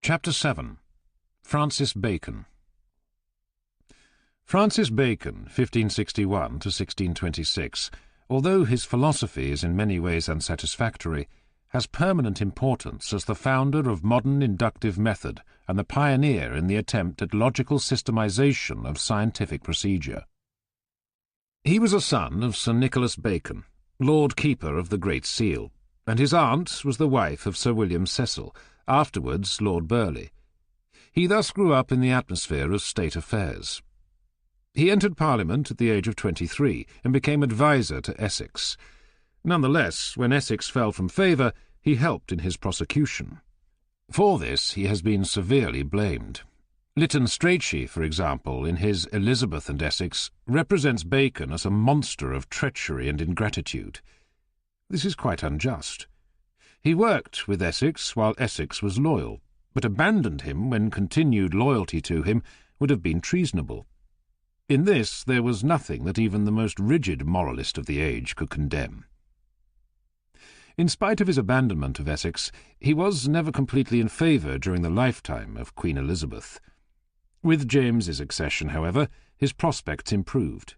Chapter 7. Francis Bacon. Francis Bacon, 1561 to 1626, although his philosophy is in many ways unsatisfactory, has permanent importance as the founder of modern inductive method and the pioneer in the attempt at logical systemization of scientific procedure. He was a son of Sir Nicholas Bacon, Lord Keeper of the Great Seal, and his aunt was the wife of Sir William Cecil, afterwards Lord Burleigh. He thus grew up in the atmosphere of state affairs. He entered Parliament at the age of 23 and became adviser to Essex. Nonetheless, when Essex fell from favour, he helped in his prosecution. For this he has been severely blamed. Lytton Strachey, for example, in his Elizabeth and Essex, represents Bacon as a monster of treachery and ingratitude. This is quite unjust. He worked with Essex while Essex was loyal, but abandoned him when continued loyalty to him would have been treasonable. In this there was nothing that even the most rigid moralist of the age could condemn. In spite of his abandonment of Essex, he was never completely in favour during the lifetime of Queen Elizabeth. With James's accession, however, his prospects improved.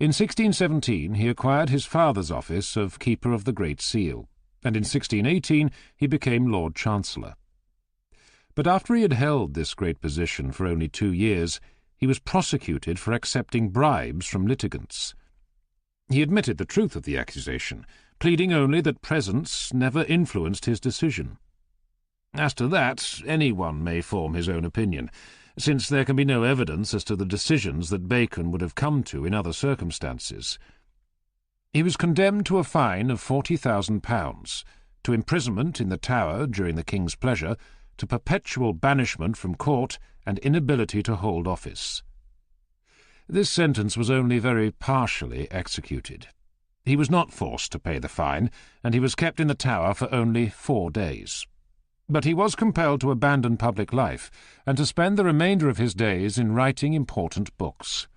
In 1617 he acquired his father's office of Keeper of the Great Seal, and in 1618 he became Lord Chancellor. But after he had held this great position for only 2 years, he was prosecuted for accepting bribes from litigants. He admitted the truth of the accusation, pleading only that presents never influenced his decision. As to that, anyone may form his own opinion, since there can be no evidence as to the decisions that Bacon would have come to in other circumstances. He was condemned to a fine of £40,000, to imprisonment in the Tower during the King's pleasure, to perpetual banishment from court and inability to hold office. This sentence was only very partially executed. He was not forced to pay the fine, and he was kept in the Tower for only 4 days. But he was compelled to abandon public life and to spend the remainder of his days in writing important books.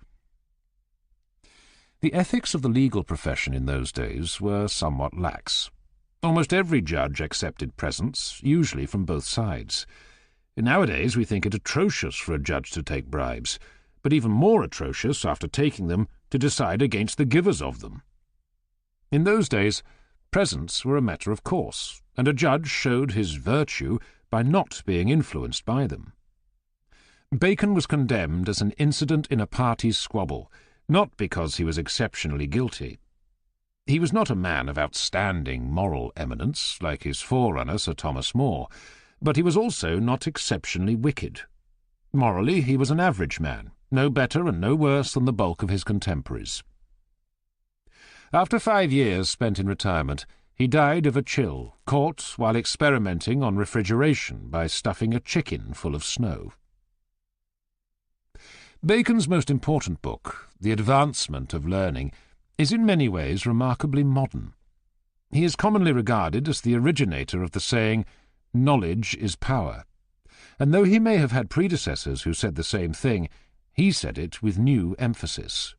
The ethics of the legal profession in those days were somewhat lax. Almost every judge accepted presents, usually from both sides. Nowadays we think it atrocious for a judge to take bribes, but even more atrocious, after taking them, to decide against the givers of them. In those days, presents were a matter of course, and a judge showed his virtue by not being influenced by them. Bacon was condemned as an incident in a party squabble, not because he was exceptionally guilty. He was not a man of outstanding moral eminence, like his forerunner Sir Thomas More, but he was also not exceptionally wicked. Morally, he was an average man, no better and no worse than the bulk of his contemporaries. After 5 years spent in retirement, he died of a chill, caught while experimenting on refrigeration by stuffing a chicken full of snow. Bacon's most important book, The Advancement of Learning, is in many ways remarkably modern. He is commonly regarded as the originator of the saying, "Knowledge is power," and though he may have had predecessors who said the same thing, he said it with new emphasis.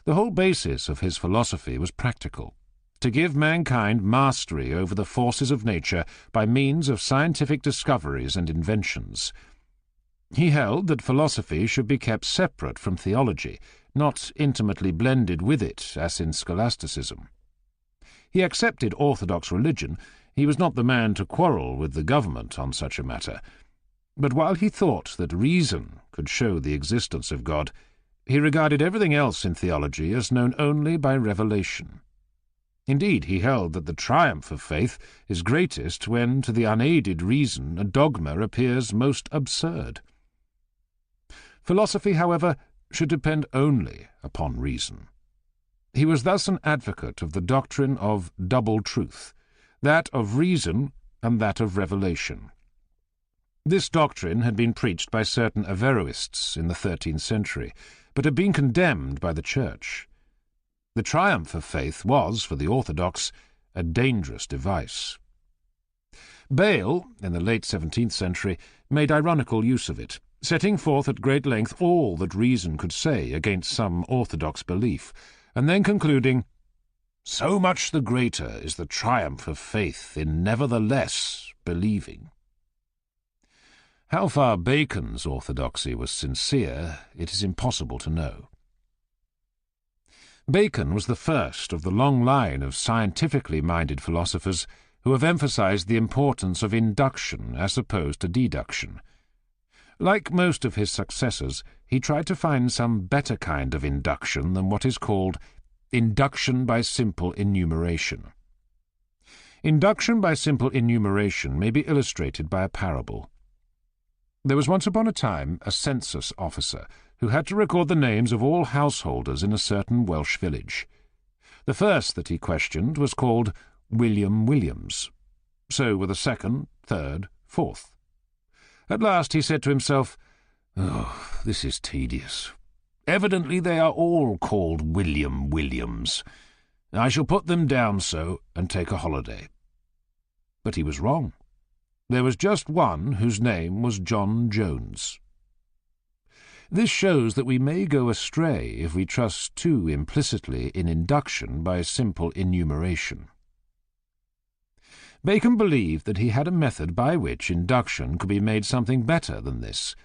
The whole basis of his philosophy was practical, to give mankind mastery over the forces of nature by means of scientific discoveries and inventions. He held that philosophy should be kept separate from theology, not intimately blended with it, as in scholasticism. He accepted orthodox religion. He was not the man to quarrel with the government on such a matter. But while he thought that reason could show the existence of God, he regarded everything else in theology as known only by revelation. Indeed, he held that the triumph of faith is greatest when, to the unaided reason, a dogma appears most absurd. Philosophy, however, should depend only upon reason. He was thus an advocate of the doctrine of double truth, that of reason and that of revelation. This doctrine had been preached by certain Averroists in the 13th century, but had been condemned by the Church. The triumph of faith was, for the orthodox, a dangerous device. Bayle, in the late 17th century, made ironical use of it, setting forth at great length all that reason could say against some orthodox belief, and then concluding, "So much the greater is the triumph of faith in nevertheless believing." How far Bacon's orthodoxy was sincere, it is impossible to know. Bacon was the first of the long line of scientifically minded philosophers who have emphasized the importance of induction as opposed to deduction. Like most of his successors, he tried to find some better kind of induction than what is called induction by simple enumeration. Induction by simple enumeration may be illustrated by a parable. There was once upon a time a census officer who had to record the names of all householders in a certain Welsh village. The first that he questioned was called William Williams. So were the second, third, fourth. At last he said to himself, "Oh, this is tedious. Evidently they are all called William Williams. I shall put them down so and take a holiday." But he was wrong. There was just one whose name was John Jones. This shows that we may go astray if we trust too implicitly in induction by simple enumeration. Bacon believed that he had a method by which induction could be made something better than this.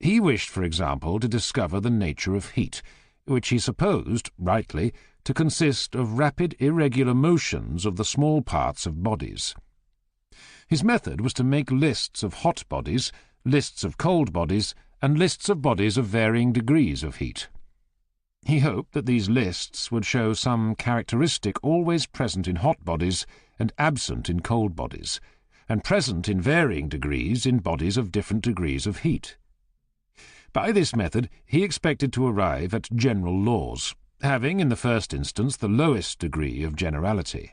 He wished, for example, to discover the nature of heat, which he supposed, rightly, to consist of rapid irregular motions of the small parts of bodies. His method was to make lists of hot bodies, lists of cold bodies, and lists of bodies of varying degrees of heat. He hoped that these lists would show some characteristic always present in hot bodies and absent in cold bodies, and present in varying degrees in bodies of different degrees of heat. By this method he expected to arrive at general laws, having in the first instance the lowest degree of generality.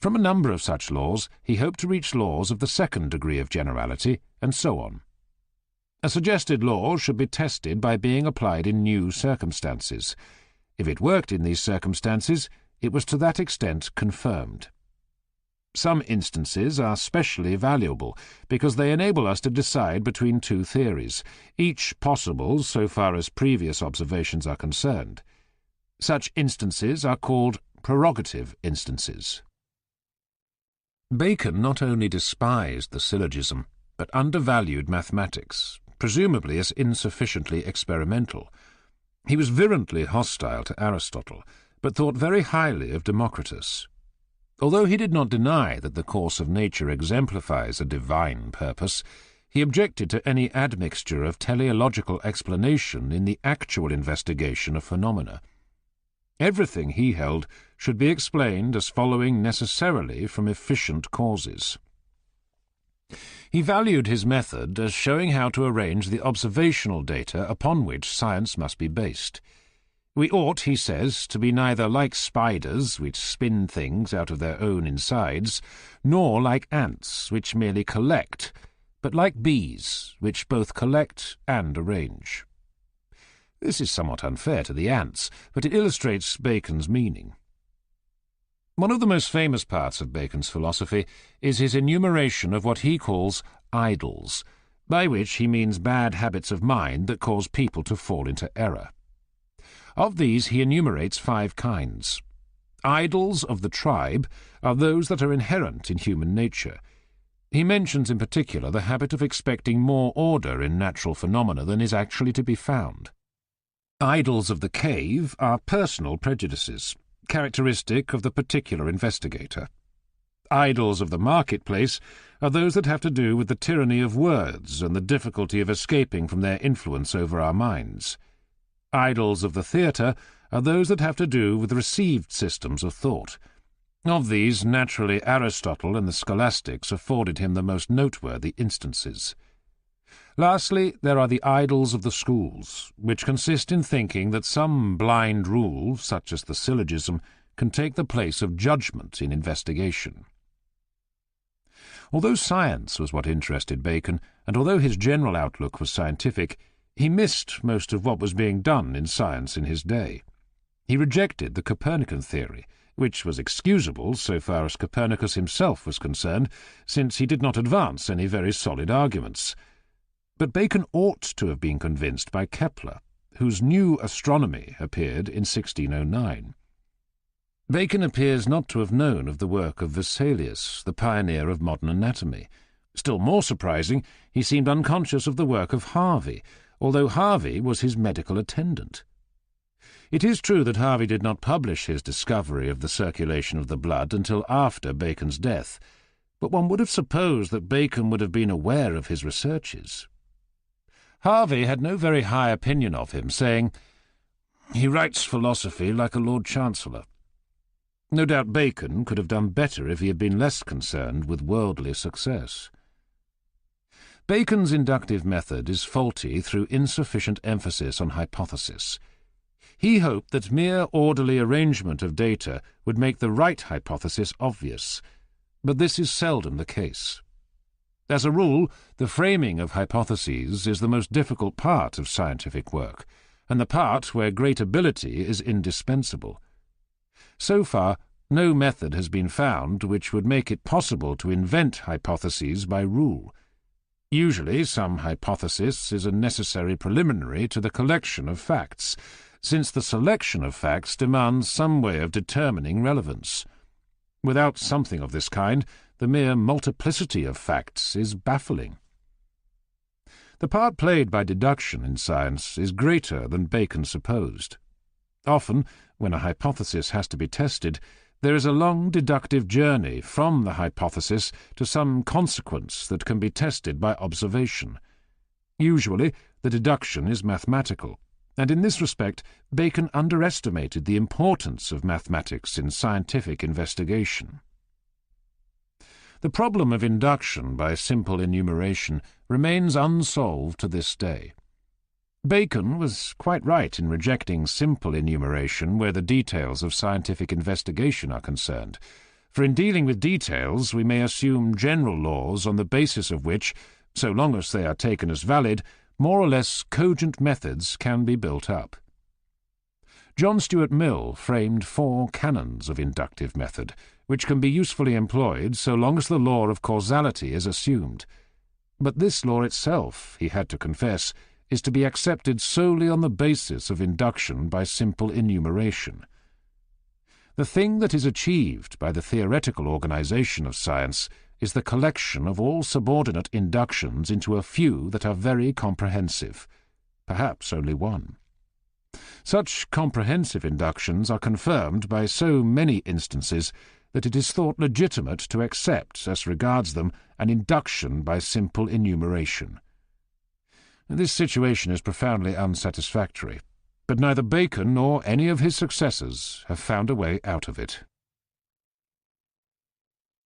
From a number of such laws he hoped to reach laws of the second degree of generality, and so on. A suggested law should be tested by being applied in new circumstances. If it worked in these circumstances, it was to that extent confirmed. Some instances are specially valuable because they enable us to decide between two theories, each possible so far as previous observations are concerned. Such instances are called prerogative instances. Bacon not only despised the syllogism, but undervalued mathematics, presumably as insufficiently experimental. He was virulently hostile to Aristotle, but thought very highly of Democritus. Although he did not deny that the course of nature exemplifies a divine purpose, he objected to any admixture of teleological explanation in the actual investigation of phenomena. Everything, he held, should be explained as following necessarily from efficient causes. He valued his method as showing how to arrange the observational data upon which science must be based. We ought, he says, to be neither like spiders, which spin things out of their own insides, nor like ants, which merely collect, but like bees, which both collect and arrange. This is somewhat unfair to the ants, but it illustrates Bacon's meaning. One of the most famous parts of Bacon's philosophy is his enumeration of what he calls idols, by which he means bad habits of mind that cause people to fall into error. Of these he enumerates 5 kinds. Idols of the tribe are those that are inherent in human nature. He mentions in particular the habit of expecting more order in natural phenomena than is actually to be found. Idols of the cave are personal prejudices, characteristic of the particular investigator. Idols of the marketplace are those that have to do with the tyranny of words and the difficulty of escaping from their influence over our minds. Idols of the theatre are those that have to do with received systems of thought. Of these, naturally, Aristotle and the scholastics afforded him the most noteworthy instances. Lastly, there are the idols of the schools, which consist in thinking that some blind rule, such as the syllogism, can take the place of judgment in investigation. Although science was what interested Bacon, and although his general outlook was scientific, he missed most of what was being done in science in his day. He rejected the Copernican theory, which was excusable so far as Copernicus himself was concerned, since he did not advance any very solid arguments. But Bacon ought to have been convinced by Kepler, whose New Astronomy appeared in 1609. Bacon appears not to have known of the work of Vesalius, the pioneer of modern anatomy, Still more surprising, he seemed unconscious of the work of Harvey, although Harvey was his medical attendant. It is true that Harvey did not publish his discovery of the circulation of the blood until after Bacon's death, but one would have supposed that Bacon would have been aware of his researches. Harvey had no very high opinion of him, saying, "He writes philosophy like a Lord Chancellor." No doubt Bacon could have done better if he had been less concerned with worldly success. Bacon's inductive method is faulty through insufficient emphasis on hypothesis. He hoped that mere orderly arrangement of data would make the right hypothesis obvious, but this is seldom the case. As a rule, the framing of hypotheses is the most difficult part of scientific work, and the part where great ability is indispensable. So far, no method has been found which would make it possible to invent hypotheses by rule. Usually, some hypothesis is a necessary preliminary to the collection of facts, since the selection of facts demands some way of determining relevance. Without something of this kind, the mere multiplicity of facts is baffling. The part played by deduction in science is greater than Bacon supposed. Often, when a hypothesis has to be tested, there is a long deductive journey from the hypothesis to some consequence that can be tested by observation. Usually, the deduction is mathematical, and in this respect Bacon underestimated the importance of mathematics in scientific investigation. The problem of induction by simple enumeration remains unsolved to this day. Bacon was quite right in rejecting simple enumeration where the details of scientific investigation are concerned, for in dealing with details we may assume general laws on the basis of which, so long as they are taken as valid, more or less cogent methods can be built up. John Stuart Mill framed 4 canons of inductive method, which can be usefully employed so long as the law of causality is assumed. But this law itself, he had to confess, is to be accepted solely on the basis of induction by simple enumeration. The thing that is achieved by the theoretical organization of science is the collection of all subordinate inductions into a few that are very comprehensive, perhaps only one. Such comprehensive inductions are confirmed by so many instances that it is thought legitimate to accept, as regards them, an induction by simple enumeration. This situation is profoundly unsatisfactory, but neither Bacon nor any of his successors have found a way out of it.